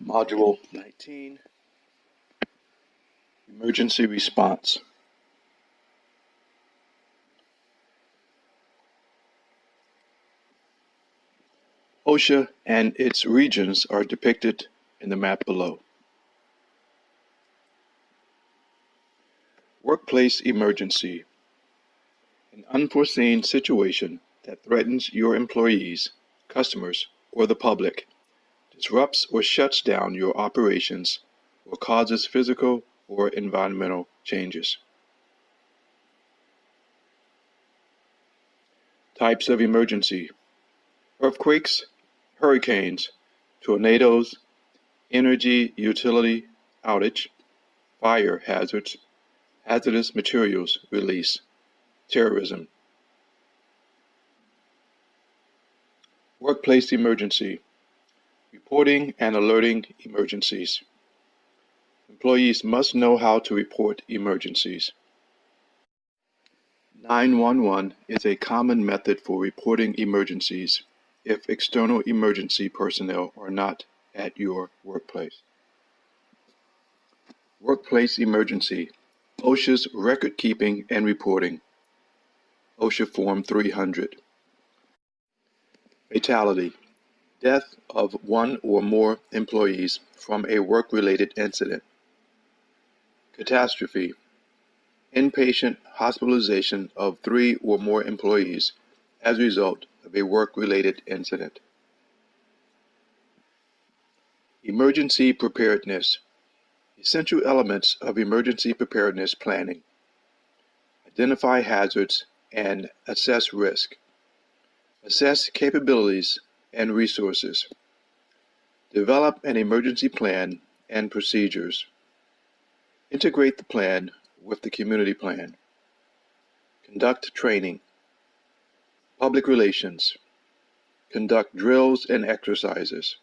Module 19, Emergency Response. OSHA and its regions are depicted in the map below. Workplace emergency. An unforeseen situation that threatens your employees, customers, or the public, disrupts or shuts down your operations, or causes physical or environmental changes. Types of emergency: earthquakes, hurricanes, tornadoes, energy utility outage, fire hazards, hazardous materials release, terrorism. Workplace emergency. Reporting and alerting emergencies. Employees must know how to report emergencies. 911 is a common method for reporting emergencies if external emergency personnel are not at your workplace. Workplace emergency. OSHA's record keeping and reporting. OSHA Form 300. Fatality. Death of one or more employees from a work-related incident. Catastrophe. Inpatient hospitalization of 3 or more employees as a result of a work-related incident. Emergency preparedness. Essential elements of emergency preparedness planning. Identify hazards and assess risk. Assess capabilities and resources. Develop an emergency plan and procedures. Integrate the plan with the community plan. Conduct training. Public relations. Conduct drills and exercises.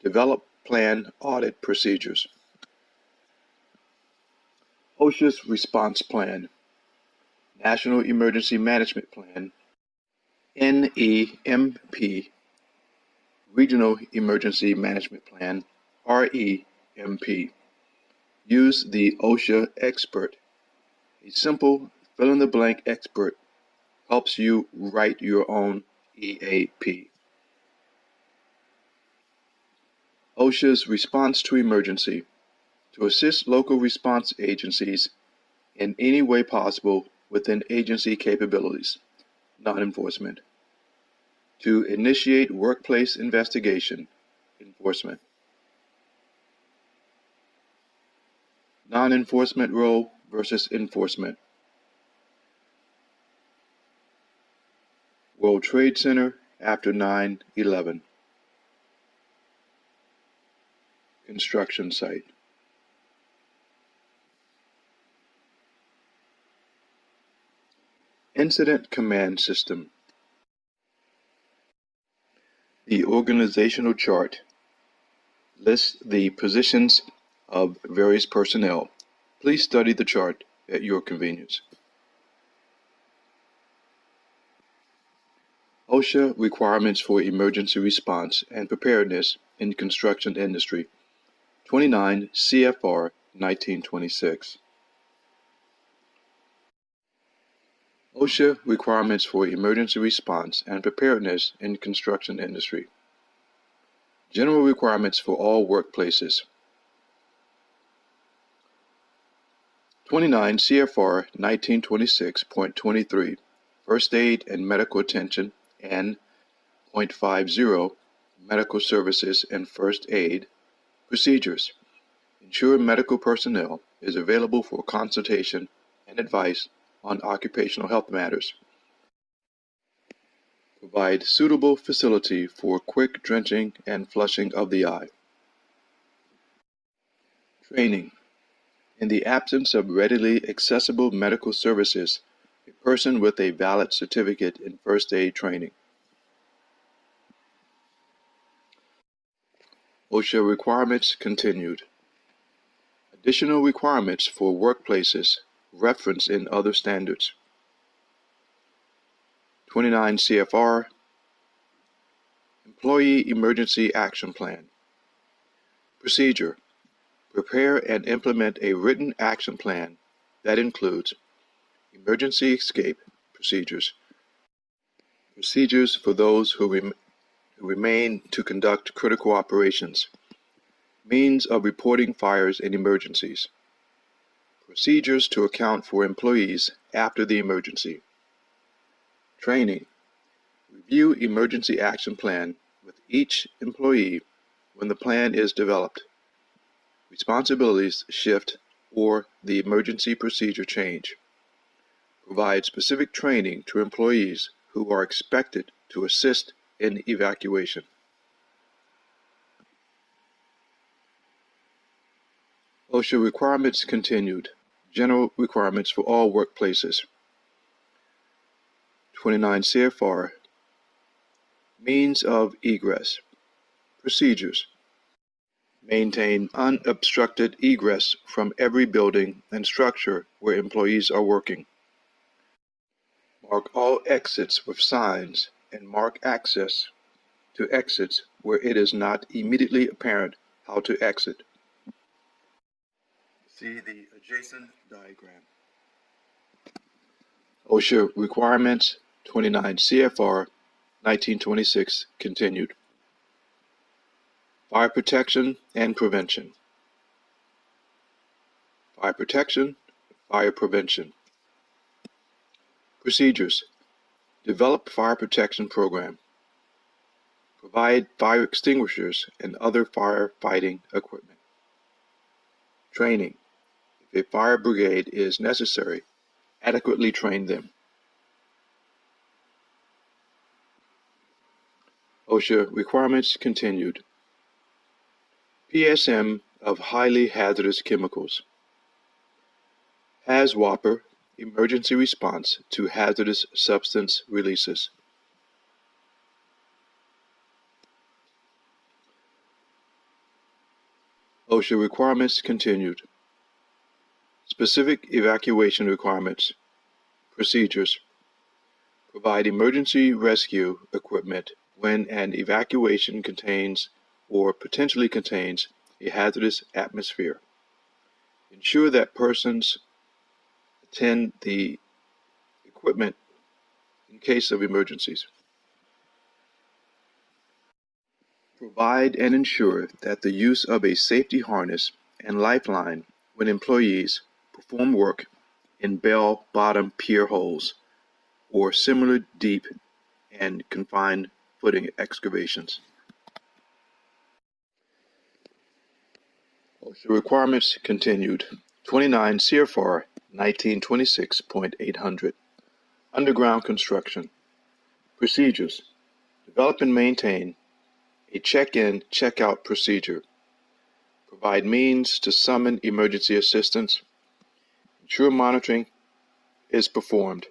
Develop plan audit procedures. OSHA's response plan. National Emergency Management Plan, NEMP. Regional Emergency Management Plan, REMP. Use the OSHA Expert. A simple fill-in-the-blank expert helps you write your own EAP. OSHA's response to emergency. To assist local response agencies in any way possible within agency capabilities, non-enforcement. To initiate workplace investigation, enforcement. Non-enforcement role versus enforcement. World Trade Center after 9/11. Construction site. Incident Command System. The organizational chart lists the positions of various personnel. Please study the chart at your convenience. OSHA requirements for emergency response and preparedness in construction industry. 29 CFR 1926. OSHA requirements for emergency response and preparedness in construction industry. General requirements for all workplaces. 29 CFR 1926.23 First aid and medical attention, and .50 Medical services and first aid procedures. Ensure medical personnel is available for consultation and advice on occupational health matters. Provide suitable facility for quick drenching and flushing of the eye. Training. In the absence of readily accessible medical services, a person with a valid certificate in first aid training. OSHA requirements continued. Additional requirements for workplaces referenced in other standards. 29 CFR Employee Emergency Action Plan. Procedure. Prepare and implement a written action plan that includes emergency escape procedures, procedures for those who remain to conduct critical operations, means of reporting fires and emergencies, procedures to account for employees after the emergency, training. Review emergency action plan with each employee when the plan is developed. Responsibilities shift or the emergency procedure change. Provide specific training to employees who are expected to assist in evacuation. OSHA requirements continued. General requirements for all workplaces. 29 CFR. Means of egress. Procedures. Maintain unobstructed egress from every building and structure where employees are working. Mark all exits with signs and mark access to exits where it is not immediately apparent how to exit. See the adjacent diagram. OSHA requirements 29 CFR 1926 continued. Fire protection and prevention. Fire protection, fire prevention. Procedures. Develop fire protection program. Provide fire extinguishers and other firefighting equipment. Training. If a fire brigade is necessary, adequately train them. OSHA requirements continued. PSM of highly hazardous chemicals. HAZWOPER, emergency response to hazardous substance releases. OSHA requirements continued. Specific evacuation requirements. Procedures. Provide emergency rescue equipment when an evacuation contains or potentially contains a hazardous atmosphere. Ensure that persons attend the equipment in case of emergencies. Provide and ensure that the use of a safety harness and lifeline when employees perform work in bell-bottom pier holes or similar deep and confined footing excavations. OSHA requirements continued. 29 CFR 1926.800. Underground construction. Procedures. Develop and maintain a check-in, check-out procedure. Provide means to summon emergency assistance. Ensure monitoring is performed.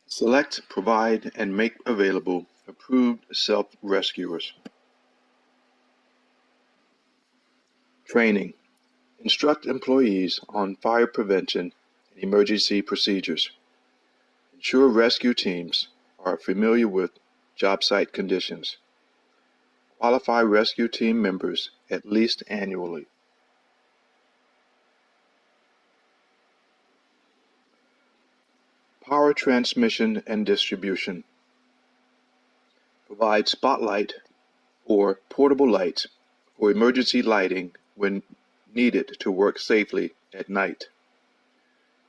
Select, provide, and make available approved self-rescuers. Training. Instruct employees on fire prevention and emergency procedures. Ensure rescue teams are familiar with job site conditions. Qualify rescue team members at least annually. Power transmission and distribution. Provide spotlight or portable lights for emergency lighting when needed to work safely at night.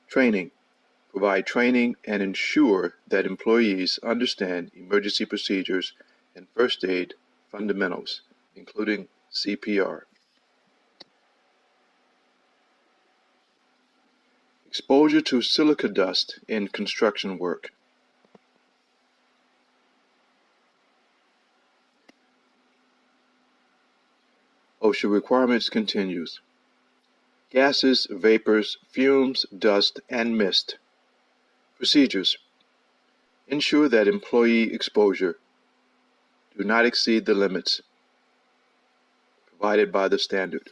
Training. Provide training and ensure that employees understand emergency procedures and first aid fundamentals, including CPR. Exposure to silica dust in construction work. OSHA requirements continues. Gases, vapors, fumes, dust, and mist. Procedures. Ensure that employee exposure do not exceed the limits provided by the standard.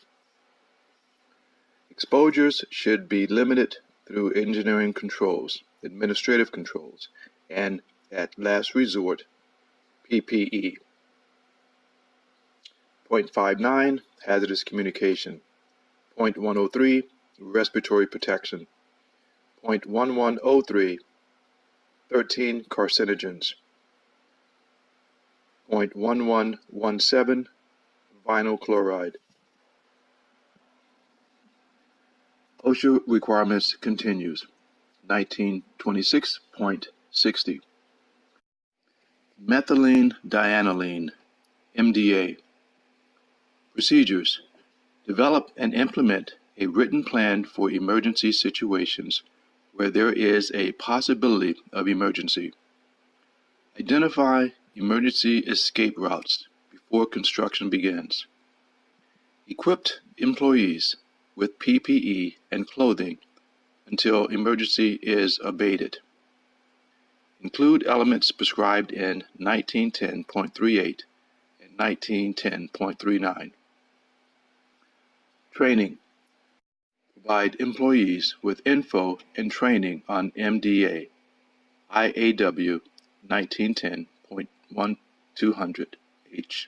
Exposures should be limited through engineering controls, administrative controls, and, at last resort, PPE. .59 hazardous communication, .103 respiratory protection, .1103 13 carcinogens, .1117 vinyl chloride. OSHA requirements continues. 1926.60 Methylene dianiline, MDA. Procedures: develop and implement a written plan for emergency situations where there is a possibility of emergency. Identify emergency escape routes before construction begins. Equip employees with PPE and clothing until emergency is abated. Include elements prescribed in 1910.38 and 1910.39. Training: provide employees with info and training on MDA, IAW 1910.1200H.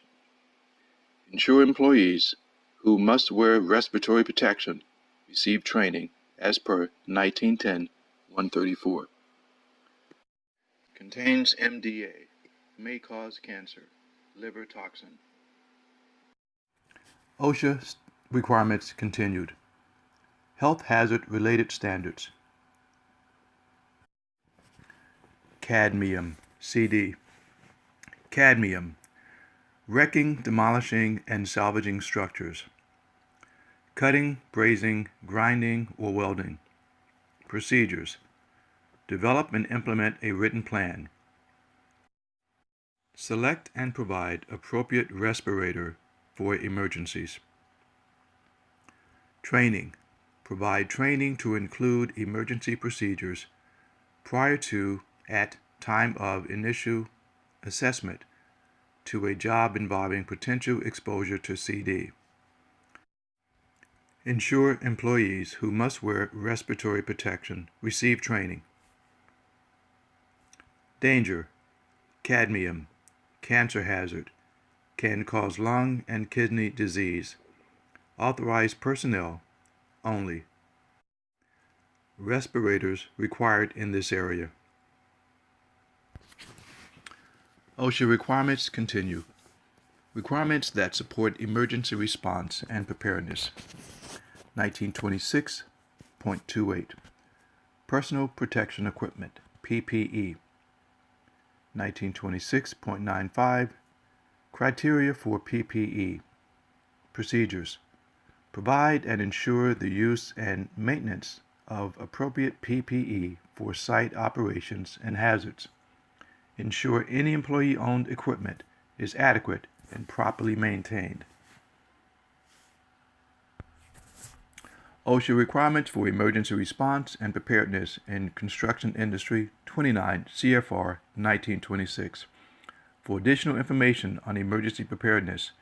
Ensure employees who must wear respiratory protection receive training as per 1910-134. Contains MDA, may cause cancer, liver toxin. OSHA requirements continued. Health hazard related standards. Cadmium, CD. Cadmium, wrecking, demolishing, and salvaging structures. Cutting, brazing, grinding, or welding. Procedures: develop and implement a written plan. Select and provide appropriate respirator for emergencies. Training: provide training to include emergency procedures prior to, at time of initial assessment to a job involving potential exposure to CD. Ensure employees who must wear respiratory protection receive training. Danger: cadmium, cancer hazard, can cause lung and kidney disease. Authorized personnel only. Respirators required in this area. OSHA requirements continue. Requirements that support emergency response and preparedness. 1926.28 Personal protection equipment, PPE. 1926.95 Criteria for PPE. Procedures: provide and ensure the use and maintenance of appropriate PPE for site operations and hazards. Ensure any employee-owned equipment is adequate and properly maintained. OSHA requirements for emergency response and preparedness in construction industry, 29 CFR 1926. For additional information on emergency preparedness,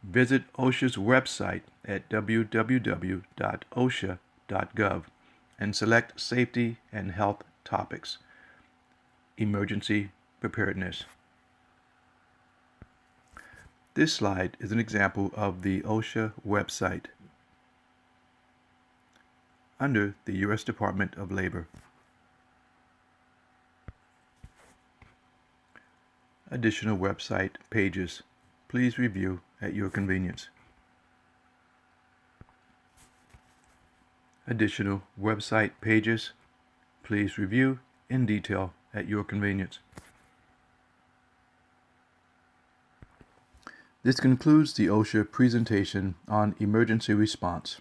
visit OSHA's website at www.osha.gov and select Safety and Health Topics. Emergency preparedness. This slide is an example of the OSHA website under the U.S. Department of Labor. Additional website pages. Please review at your convenience. Additional website pages. Please review in detail at your convenience. This concludes the OSHA presentation on emergency response.